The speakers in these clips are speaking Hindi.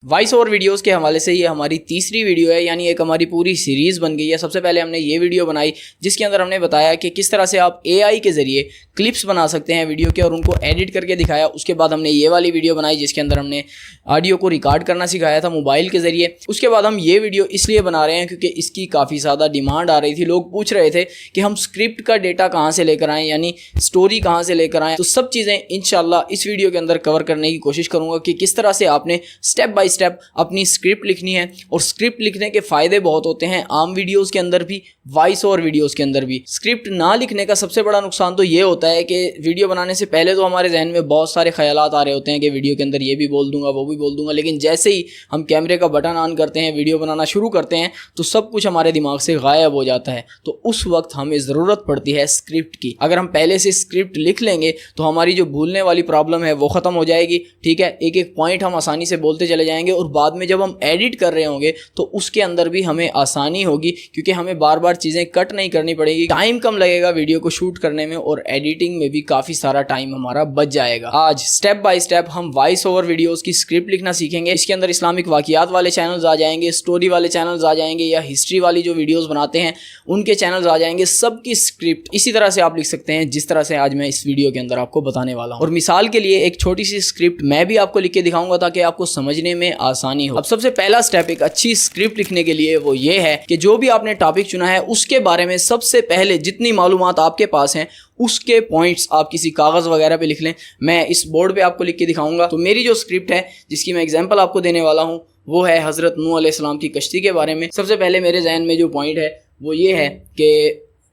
वॉइस ओवर वीडियोस के हवाले से ये हमारी तीसरी वीडियो है, यानी एक हमारी पूरी सीरीज़ बन गई है। सबसे पहले हमने ये वीडियो बनाई जिसके अंदर हमने बताया कि किस तरह से आप एआई के ज़रिए क्लिप्स बना सकते हैं वीडियो के और उनको एडिट करके दिखाया। उसके बाद हमने ये वाली वीडियो बनाई जिसके अंदर हमने ऑडियो को रिकॉर्ड करना सिखाया था मोबाइल के ज़रिए। उसके बाद हम ये वीडियो इसलिए बना रहे हैं क्योंकि इसकी काफ़ी ज़्यादा डिमांड आ रही थी। लोग पूछ रहे थे कि हम स्क्रिप्ट का डेटा कहाँ से लेकर आएँ, यानी स्टोरी कहाँ से लेकर आएँ। तो सब चीज़ें इंशाल्लाह इस वीडियो के अंदर कवर करने की कोशिश करूँगा कि किस तरह से आपने स्टेप बाय स्टेप अपनी स्क्रिप्ट लिखनी है। और स्क्रिप्ट लिखने के फ़ायदे बहुत होते हैं, आम वीडियोस के अंदर भी, वॉइस ओवर वीडियोस के अंदर भी। स्क्रिप्ट ना लिखने का सबसे बड़ा नुकसान तो ये होता है कि वीडियो बनाने से पहले तो हमारे जहन में बहुत सारे ख्यालात आ रहे होते हैं कि वीडियो के अंदर ये भी बोल दूंगा, वो भी बोल दूंगा, लेकिन जैसे ही हम कैमरे का बटन ऑन करते हैं, वीडियो बनाना शुरू करते हैं, तो सब कुछ हमारे दिमाग से गायब हो जाता है। तो उस वक्त हमें ज़रूरत पड़ती है स्क्रिप्ट की। अगर हम पहले से स्क्रिप्ट लिख लेंगे तो हमारी जो भूलने वाली प्रॉब्लम है वो ख़त्म हो जाएगी। ठीक है, एक एक पॉइंट हम आसानी से बोलते चले जाएंगे और बाद में जब हम एडिट कर रहे होंगे तो उसके अंदर भी हमें आसानी होगी, क्योंकि हमें बार बार चीज़ें कट नहीं करनी पड़ेगी, टाइम कम लगेगा वीडियो को शूट करने में और एडिटिंग में भी काफ़ी सारा टाइम हमारा बच जाएगा। आज स्टेप बाय स्टेप हम वॉइस ओवर वीडियोस की स्क्रिप्ट लिखना सीखेंगे। इसके अंदर इस्लामिक वाक़ियात वाले चैनल्स आ जाएंगे, स्टोरी वाले चैनल्स आ जाएंगे, या हिस्ट्री वाली जो वीडियोस बनाते हैं उनके चैनल्स आ जाएंगे। सबकी स्क्रिप्ट इसी तरह से आप लिख सकते हैं जिस तरह से आज मैं इस वीडियो के अंदर आपको बताने वाला हूँ। और मिसाल के लिए एक छोटी सी स्क्रिप्ट मैं भी आपको लिख के दिखाऊंगा ताकि आपको समझने में आसानी हो। अब सबसे पहला स्टेप एक अच्छी स्क्रिप्ट लिखने के लिए वो ये है कि जो भी आपने टॉपिक चुना है उसके बारे में सबसे पहले जितनी मालूमात आपके पास हैं उसके पॉइंट्स आप किसी कागज़ वगैरह पे लिख लें। मैं इस बोर्ड पे आपको लिख के दिखाऊंगा। तो मेरी जो स्क्रिप्ट है जिसकी मैं एग्जांपल आपको देने वाला हूँ वो है हज़रत नूह अलैहिस्सलाम की कश्ती के बारे में। सबसे पहले मेरे जहन में जो पॉइंट है वो ये है कि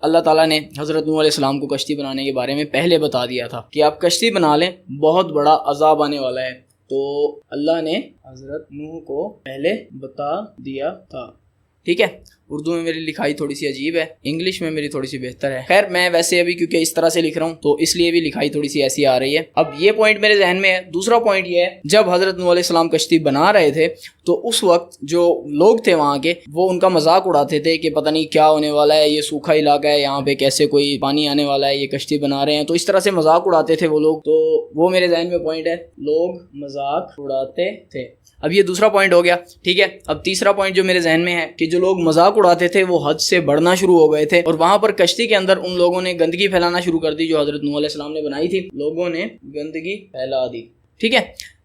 अल्लाह ताला ने हज़रत नूह अलैहिस्सलाम को कश्ती बनाने के बारे में पहले बता दिया था कि आप कश्ती बना लें, बहुत बड़ा अजाब आने वाला है। तो अल्लाह ने हज़रत नूह को पहले बता दिया था। ठीक है, उर्दू में मेरी लिखाई थोड़ी सी अजीब है, इंग्लिश में मेरी थोड़ी सी बेहतर है। खैर, मैं वैसे अभी क्योंकि इस तरह से लिख रहा हूँ तो इसलिए भी लिखाई थोड़ी सी ऐसी आ रही है। अब ये पॉइंट मेरे जहन में है। दूसरा पॉइंट ये है, जब हज़रत नूह अलैहिस्सलाम कश्ती बना रहे थे तो उस वक्त जो लोग थे वहाँ के, वो उनका मजाक उड़ाते थे कि पता नहीं क्या होने वाला है, ये सूखा इलाका है, यहाँ पे कैसे कोई पानी आने वाला है, ये कश्ती बना रहे हैं। तो इस तरह से मजाक उड़ाते थे वो लोग। तो वो मेरे जहन में पॉइंट है, लोग मजाक उड़ाते थे। अब ये दूसरा पॉइंट हो गया। ठीक है, अब तीसरा पॉइंट जो मेरे जहन में है कि जो लोग मजाक उड़ाते थे वो हद से बढ़ना शुरू हो गए थे और वहां पर कश्ती के अंदर उन लोगों ने गंदगी फैलाना शुरू कर दी जो हजरत नूह अलैहिस्सलाम ने बनाई थी। लोगों ने गंदगी फैला दी। ठीक है,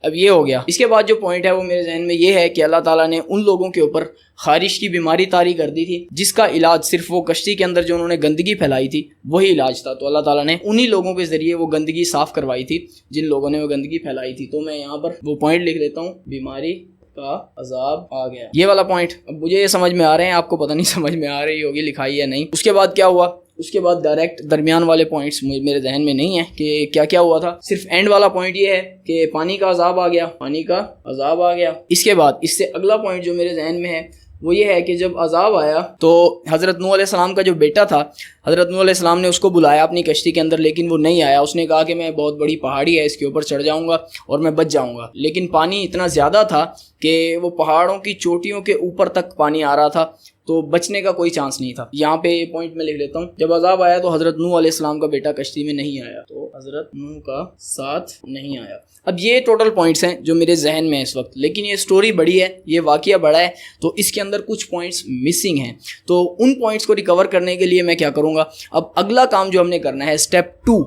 अब ये हो गया। इसके बाद जो पॉइंट है वो मेरे जहन में ये है कि अल्लाह ताला ने उन लोगों के ऊपर खारिश की बीमारी तारी कर दी थी जिसका इलाज सिर्फ वो कश्ती के अंदर जो उन्होंने गंदगी फैलाई थी वही इलाज था। तो अल्लाह ताला ने उन्हीं लोगों के ज़रिए वो गंदगी साफ़ करवाई थी जिन लोगों ने वो गंदगी फैलाई थी। तो मैं यहाँ पर वो पॉइंट लिख लेता हूँ, बीमारी का अजाब आ गया, ये वाला पॉइंट। अब मुझे ये समझ में आ रहे हैं, आपको पता नहीं समझ में आ रही होगी लिखाई या नहीं। उसके बाद क्या हुआ, उसके बाद डायरेक्ट दरमियान वाले पॉइंट्स मेरे जहन में नहीं है कि क्या क्या हुआ था। सिर्फ एंड वाला पॉइंट ये है कि पानी का अजाब आ गया, पानी का अजाब आ गया। इसके बाद इससे अगला पॉइंट जो मेरे जहन में है वो ये है कि जब अजाब आया तो हज़रत नूह अलैहिस्सलाम का जो बेटा था, हज़रत नूह अलैहिस्सलाम ने उसको बुलाया अपनी कश्ती के अंदर, लेकिन वो नहीं आया। उसने कहा कि मैं बहुत बड़ी पहाड़ी है, इसके ऊपर चढ़ जाऊंगा और मैं बच जाऊंगा। लेकिन पानी इतना ज़्यादा था कि वो पहाड़ों की चोटियों के ऊपर तक पानी आ रहा था, तो बचने का कोई चांस नहीं था। यहाँ पे ये पॉइंट मैं लिख लेता हूँ। जब अजाब आया तो हज़रत नूह अलैहिस्सलाम का बेटा कश्ती में नहीं आया, तो हज़रत नूह का साथ नहीं आया। अब ये टोटल पॉइंट्स हैं जो मेरे जहन में है इस वक्त, लेकिन ये स्टोरी बड़ी है, ये वाक़या बड़ा है, तो इसके अंदर कुछ पॉइंट्स मिसिंग हैं। तो उन पॉइंट्स को रिकवर करने के लिए मैं क्या करूँगा, अब अगला काम जो हमने करना है स्टेप 2,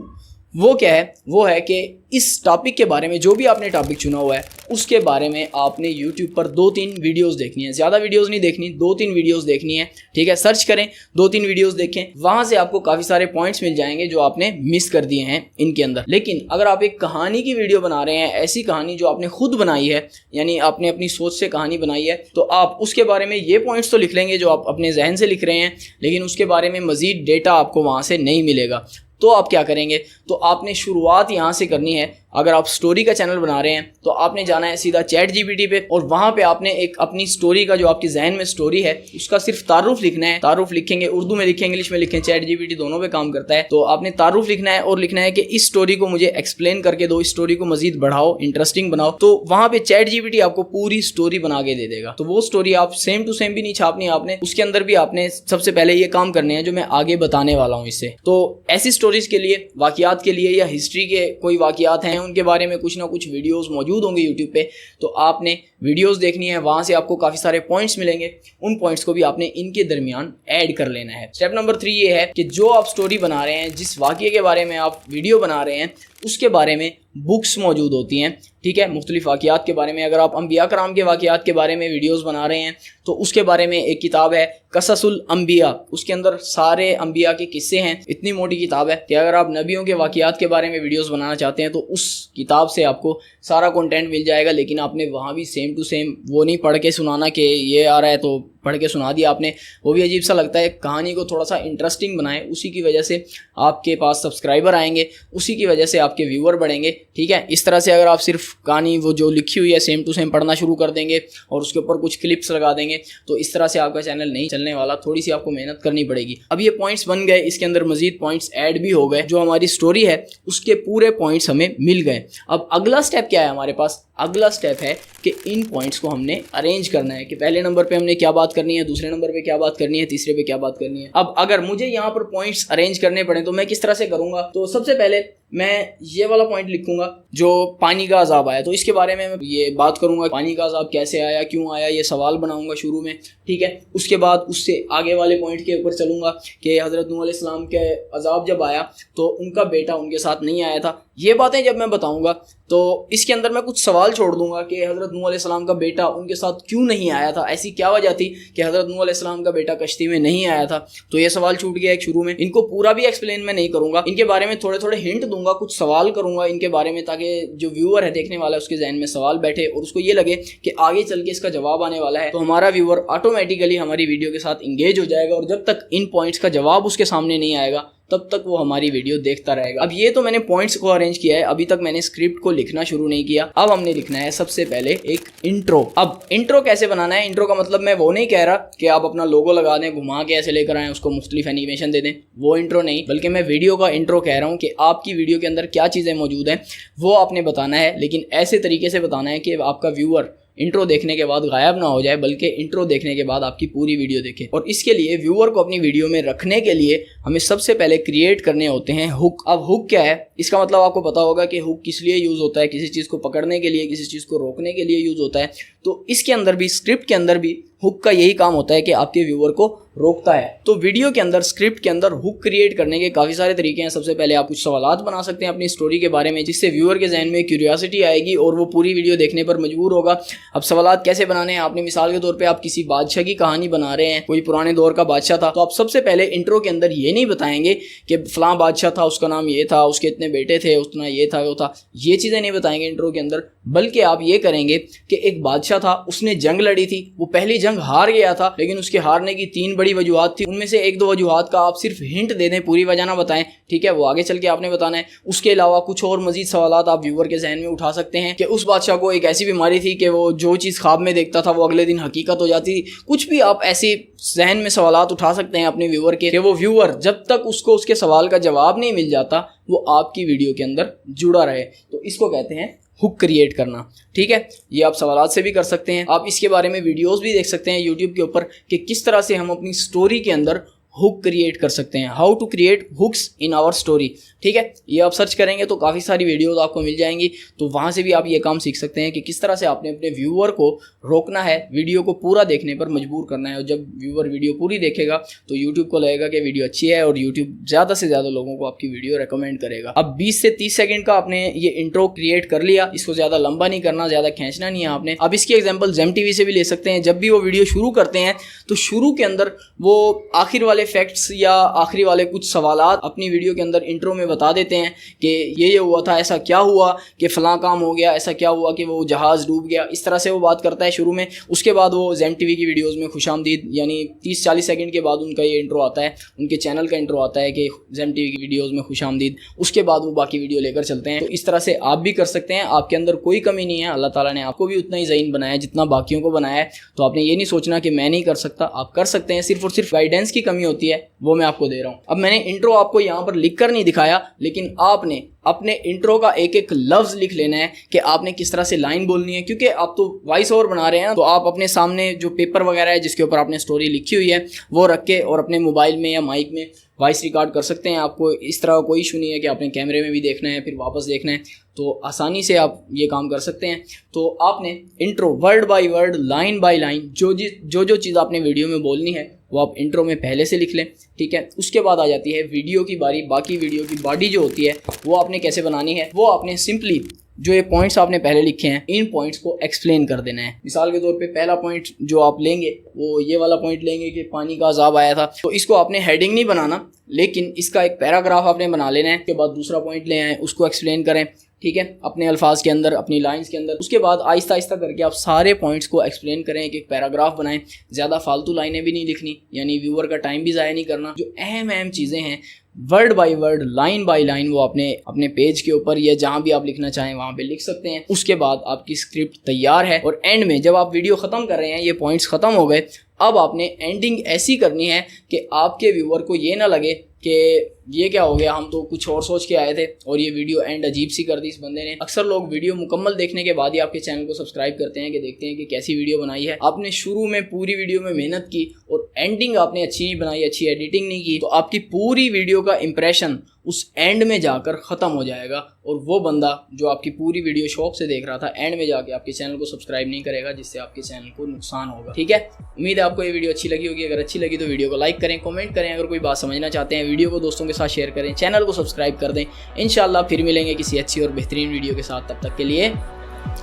वो क्या है, वो है कि इस टॉपिक के बारे में, जो भी आपने टॉपिक चुना हुआ है उसके बारे में आपने YouTube पर 2-3 वीडियोस देखनी है। ज़्यादा वीडियोस नहीं देखनी, 2-3 वीडियोस देखनी है। ठीक है, सर्च करें, 2-3 वीडियोस देखें, वहाँ से आपको काफ़ी सारे पॉइंट्स मिल जाएंगे जो आपने मिस कर दिए हैं इनके अंदर। लेकिन अगर आप एक कहानी की वीडियो बना रहे हैं, ऐसी कहानी जो आपने खुद बनाई है, यानी आपने अपनी सोच से कहानी बनाई है, तो आप उसके बारे में ये पॉइंट्स तो लिख लेंगे जो आप अपने जहन से लिख रहे हैं, लेकिन उसके बारे में मज़ीद डेटा आपको वहाँ से नहीं मिलेगा। तो आप क्या करेंगे, तो आपने शुरुआत यहाँ से करनी है। अगर आप स्टोरी का चैनल बना रहे हैं तो आपने जाना है सीधा चैट जीपीटी पे और वहाँ पे आपने एक अपनी स्टोरी का, जो आपके जहन में स्टोरी है, उसका सिर्फ तारुफ लिखना है। तारुफ लिखेंगे, उर्दू में लिखें, इंग्लिश में लिखें, चैट जीपीटी दोनों पे काम करता है। तो आपने तारुफ लिखना है और लिखना है कि इस स्टोरी को मुझे एक्सप्लेन करके दो, इस स्टोरी को मजीद बढ़ाओ, इंटरेस्टिंग बनाओ। तो वहाँ पे चैट जीपीटी आपको पूरी स्टोरी बना के दे देगा। तो वो स्टोरी आप सेम टू सेम भी नहीं छापनी आपने, उसके अंदर भी आपने सबसे पहले ये काम करने हैं जो मैं आगे बताने वाला हूँ इससे। तो ऐसी स्टोरी स्टोरीज के लिए, वाक़यात के लिए या हिस्ट्री के कोई वाक़यात हैं उनके बारे में कुछ ना कुछ वीडियोस मौजूद होंगे यूट्यूब पे, तो आपने वीडियोस देखनी है, वहाँ से आपको काफ़ी सारे पॉइंट्स मिलेंगे, उन पॉइंट्स को भी आपने इनके दरमियान ऐड कर लेना है। स्टेप नंबर 3 ये है कि जो आप स्टोरी बना रहे हैं, जिस वाक़ये के बारे में आप वीडियो बना रहे हैं, उसके बारे में बुक्स मौजूद होती हैं, ठीक है, मुख्तलिफ वाक़यात के बारे में। अगर आप अंबिया कराम के वाक़यात के बारे में वीडियोस बना रहे हैं तो उसके बारे में एक किताब है कससुल अंबिया, उसके अंदर सारे अंबिया के किस्से हैं। इतनी मोटी किताब है कि अगर आप नबियों के वाक़यात के बारे में वीडियोस बनाना चाहते हैं तो उस किताब से आपको सारा कंटेंट मिल जाएगा। लेकिन आपने वहाँ भी सेम टू सेम वो नहीं पढ़ के सुनाना कि ये आ रहा है तो पढ़ के सुना दिया आपने, वो भी अजीब सा लगता है। कहानी को थोड़ा सा इंटरेस्टिंग बनाएं, उसी की वजह से आपके पास सब्सक्राइबर आएंगे, उसी की वजह से आपके व्यूअर बढ़ेंगे, ठीक है। इस तरह से अगर आप सिर्फ कहानी वो जो लिखी हुई है सेम टू सेम पढ़ना शुरू कर देंगे और उसके ऊपर कुछ क्लिप्स लगा देंगे तो इस तरह से आपका चैनल नहीं चलने वाला, थोड़ी सी आपको मेहनत करनी पड़ेगी। अब ये पॉइंट्स बन गए, इसके अंदर मजीद पॉइंट्स ऐड भी हो गए, जो हमारी स्टोरी है उसके पूरे पॉइंट्स हमें मिल गए। अब अगला स्टेप क्या है हमारे पास? अगला स्टेप है कि इन पॉइंट्स को हमने अरेंज करना है कि पहले नंबर पे हमने क्या बात करनी है, दूसरे नंबर पे क्या बात करनी है, तीसरे पे क्या बात करनी है। अब अगर मुझे यहाँ पर पॉइंट्स अरेंज करने पड़े तो मैं किस तरह से करूँगा? तो सबसे पहले मैं ये वाला पॉइंट लिखूंगा जो पानी का अजाब आया, तो इसके बारे में मैं ये बात करूंगा, पानी का अजाब कैसे आया, क्यों आया, ये सवाल बनाऊंगा शुरू में, ठीक है। उसके बाद उससे आगे वाले पॉइंट के ऊपर चलूंगा कि हज़रत नूह अलैहिस्सलाम के अजाब जब आया तो उनका बेटा उनके साथ नहीं आया था। ये बातें जब मैं बताऊंगा तो इसके अंदर मैं कुछ सवाल छोड़ दूंगा कि हज़रत नूह अलैहिस्सलाम का बेटा उनके साथ क्यों नहीं आया था, ऐसी क्या वजह थी कि हज़रत नूह अलैहिस्सलाम का बेटा कश्ती में नहीं आया था। तो ये सवाल छूट गया एक शुरू में। इनको पूरा भी एक्सप्लेन मैं नहीं करूंगा, इनके बारे में थोड़े थोड़े हिंट दूंगा, कुछ सवाल करूंगा इनके बारे में, ताकि जो व्यूअर है, देखने वाला है, उसके जहन में सवाल बैठे और उसको ये लगे कि आगे चल के इसका जवाब आने वाला है। तो हमारा व्यूअर ऑटोमेटिकली हमारी वीडियो के साथ इंगेज हो जाएगा और जब तक इन पॉइंट्स का जवाब उसके सामने नहीं आएगा तब तक वो हमारी वीडियो देखता रहेगा। अब ये तो मैंने पॉइंट्स को अरेंज किया है, अभी तक मैंने स्क्रिप्ट को लिखना शुरू नहीं किया। अब हमने लिखना है सबसे पहले एक इंट्रो। अब इंट्रो कैसे बनाना है? इंट्रो का मतलब मैं वो नहीं कह रहा कि आप अपना लोगो लगा दें, घुमा के ऐसे लेकर आएं, उसको मुख्तलिफ एनिमेशन दे दें, वो इंट्रो नहीं, बल्कि मैं वीडियो का इंट्रो कह रहा हूँ कि आपकी वीडियो के अंदर क्या चीज़ें मौजूद हैं वो आपने बताना है, लेकिन ऐसे तरीके से बताना है कि आपका व्यूअर इंट्रो देखने के बाद गायब ना हो जाए, बल्कि इंट्रो देखने के बाद आपकी पूरी वीडियो देखे। और इसके लिए व्यूअर को अपनी वीडियो में रखने के लिए हमें सबसे पहले क्रिएट करने होते हैं हुक। अब हुक क्या है? इसका मतलब आपको पता होगा कि हुक किस लिए यूज़ होता है, किसी चीज़ को पकड़ने के लिए, किसी चीज़ को रोकने के लिए यूज़ होता है। तो इसके अंदर भी, स्क्रिप्ट के अंदर भी हुक का यही काम होता है कि आपके व्यूअर को रोकता है। तो वीडियो के अंदर, स्क्रिप्ट के अंदर हुक क्रिएट करने के काफ़ी सारे तरीके हैं। सबसे पहले आप कुछ सवालात बना सकते हैं अपनी स्टोरी के बारे में, जिससे व्यूअर के जहन में क्यूरियोसिटी आएगी और वो पूरी वीडियो देखने पर मजबूर होगा। अब सवालात कैसे बनाने हैं? आपने मिसाल के तौर पे आप किसी बादशाह की कहानी बना रहे हैं, कोई पुराने दौर का बादशाह था, तो आप सबसे पहले इंट्रो के अंदर ये नहीं बताएंगे कि फलां बादशाह था, उसका नाम ये था, उसके इतने बेटे थे, उतना ये था, वो था, ये चीज़ें नहीं बताएंगे इंट्रो के अंदर। बल्कि आप ये करेंगे कि एक बादशाह था, उसने जंग लड़ी थी, वो पहली जंग हार गया था, लेकिन उसके हारने की 3 बड़ी वजूहात थी। उनमें से 1-2 वजूहात का आप सिर्फ हिंट दे दें, पूरी वजह ना बताएं, ठीक है, वो आगे चल के आपने बताना है। उसके अलावा कुछ और मजीद सवालात आप व्यूअर के जहन में उठा सकते हैं कि उस बादशाह को एक ऐसी बीमारी थी कि वो जो चीज़ ख्वाब में देखता था वो अगले दिन हकीकत हो जाती थी। कुछ भी आप ऐसे जहन में सवालात उठा सकते हैं अपने व्यूअर के, कि वो व्यूअर जब तक उसको उसके सवाल का जवाब नहीं मिल जाता वो आपकी वीडियो के अंदर जुड़ा रहे। तो इसको कहते हैं हुक क्रिएट करना, ठीक है। ये आप सवालात से भी कर सकते हैं। आप इसके बारे में वीडियोस भी देख सकते हैं यूट्यूब के ऊपर कि किस तरह से हम अपनी स्टोरी के अंदर हुक क्रिएट कर सकते हैं, how to create hooks in our story, ठीक है। ये आप सर्च करेंगे तो काफ़ी सारी वीडियोस आपको मिल जाएंगी, तो वहाँ से भी आप ये काम सीख सकते हैं कि किस तरह से आपने अपने व्यूअर को रोकना है, वीडियो को पूरा देखने पर मजबूर करना है। और जब व्यूअर वीडियो पूरी देखेगा तो यूट्यूब को लगेगा कि वीडियो अच्छी है और यूट्यूब ज़्यादा से ज़्यादा लोगों को आपकी वीडियो रिकमेंड करेगा। अब 20 से 30 सेकेंड का आपने ये इंट्रो क्रिएट कर लिया, इसको ज़्यादा लंबा नहीं करना, ज़्यादा खींचना नहीं है आपने। अब इसकी एग्जाम्पल जेम टीवी से भी ले सकते हैं। जब भी वो वीडियो शुरू करते हैं तो शुरू के अंदर वो आखिर वाले फैक्ट्स या आखिरी वाले कुछ सवालात अपनी वीडियो के अंदर इंट्रो में बता देते हैं कि ये हुआ था, ऐसा क्या हुआ कि फ़लाँ काम हो गया, ऐसा क्या हुआ कि वो जहाज़ डूब गया, इस तरह से वो बात करता है शुरू में। उसके बाद वो जेम टीवी की वीडियोज़ में खुशामदीद, यानी 30-40 सेकंड के बाद उनका ये इंट्रो आता है, उनके चैनल का इंट्रो आता है कि जेम टीवी की वीडियोज़ में खुशामदीद। उसके बाद वो बाकी वीडियो लेकर चलते हैं। तो इस तरह से आप भी कर सकते हैं, आपके अंदर कोई कमी नहीं है, अल्लाह ताला ने आपको भी उतना ही ज़हीन बनाया है जितना बाकियों को बनाया है। तो आपने ये नहीं सोचना कि मैं नहीं कर सकता, आप कर सकते हैं, सिर्फ और सिर्फ गाइडेंस की कमी होती है, वो मैं आपको दे रहा हूँ। अब मैंने इंट्रो आपको यहाँ पर लिख कर नहीं दिखाया, लेकिन आपने अपने इंट्रो का एक एक लफ्ज़ लिख लेना है कि आपने किस तरह से लाइन बोलनी है, क्योंकि आप तो वॉइस ओवर बना रहे हैं ना, तो आप अपने सामने जो पेपर वगैरह है जिसके ऊपर आपने स्टोरी लिखी हुई है वो रख के और अपने मोबाइल में या माइक में वॉइस रिकॉर्ड कर सकते हैं। आपको इस तरह कोई इशू नहीं है कि आपने कैमरे में भी देखना है फिर वापस देखना है, तो आसानी से आप ये काम कर सकते हैं। तो आपने intro word by word, line by line, जो चीज़ आपने वीडियो में बोलनी है वो आप इंट्रो में पहले से लिख लें, ठीक है। उसके बाद आ जाती है वीडियो की बारी। बाकी वीडियो की बॉडी जो होती है वो आपने कैसे बनानी है, वो आपने सिंपली जो ये पॉइंट्स आपने पहले लिखे हैं इन पॉइंट्स को एक्सप्लेन कर देना है। मिसाल के तौर पे पहला पॉइंट जो आप लेंगे वो ये वाला पॉइंट लेंगे कि पानी का अजाब आया था, तो इसको आपने हेडिंग नहीं बनाना, लेकिन इसका एक पैराग्राफ आपने बना लेना है। उसके बाद दूसरा पॉइंट ले आए, उसको एक्सप्लेन करें, ठीक है, अपने अल्फाज के अंदर, अपनी लाइंस के अंदर। उसके बाद आहिस्ता आहिस्ता करके आप सारे पॉइंट्स को एक्सप्लेन करें, एक पैराग्राफ बनाएं। ज़्यादा फालतू लाइनें भी नहीं लिखनी, यानी व्यूअर का टाइम भी ज़ाया नहीं करना। जो अहम अहम चीज़ें हैं word by word, line by line, वो अपने पेज के ऊपर या जहाँ भी आप लिखना चाहें वहाँ पे लिख सकते हैं। उसके बाद आपकी स्क्रिप्ट तैयार है और एंड में जब आप वीडियो ख़त्म कर रहे हैं, ये पॉइंट्स ख़त्म हो गए, अब आपने एंडिंग ऐसी करनी है कि आपके व्यूअर को ये ना लगे कि ये क्या हो गया, हम तो कुछ और सोच के आए थे और ये वीडियो एंड अजीब सी कर दी इस बंदे ने। अक्सर लोग वीडियो मुकम्मल देखने के बाद ही आपके चैनल को सब्सक्राइब करते हैं कि देखते हैं कि कैसी वीडियो बनाई है। आपने शुरू में पूरी वीडियो में मेहनत की और एंडिंग आपने अच्छी नहीं बनाई, अच्छी एडिटिंग नहीं की, तो आपकी पूरी वीडियो का इंप्रेशन उस एंड में जाकर ख़त्म हो जाएगा और वो बंदा जो आपकी पूरी वीडियो शौक से देख रहा था एंड में जाके आपके चैनल को सब्सक्राइब नहीं करेगा, जिससे आपके चैनल को नुकसान होगा, ठीक है। उम्मीद है आपको ये वीडियो अच्छी लगी होगी। अगर अच्छी लगी तो वीडियो को लाइक करें, कमेंट करें, अगर कोई बात समझना चाहते हैं वीडियो को दोस्तों के साथ शेयर करें, चैनल को सब्सक्राइब कर दें। इंशाल्लाह फिर मिलेंगे किसी अच्छी और बेहतरीन वीडियो के साथ, तब तक के लिए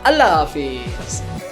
अल्लाह हाफिज़।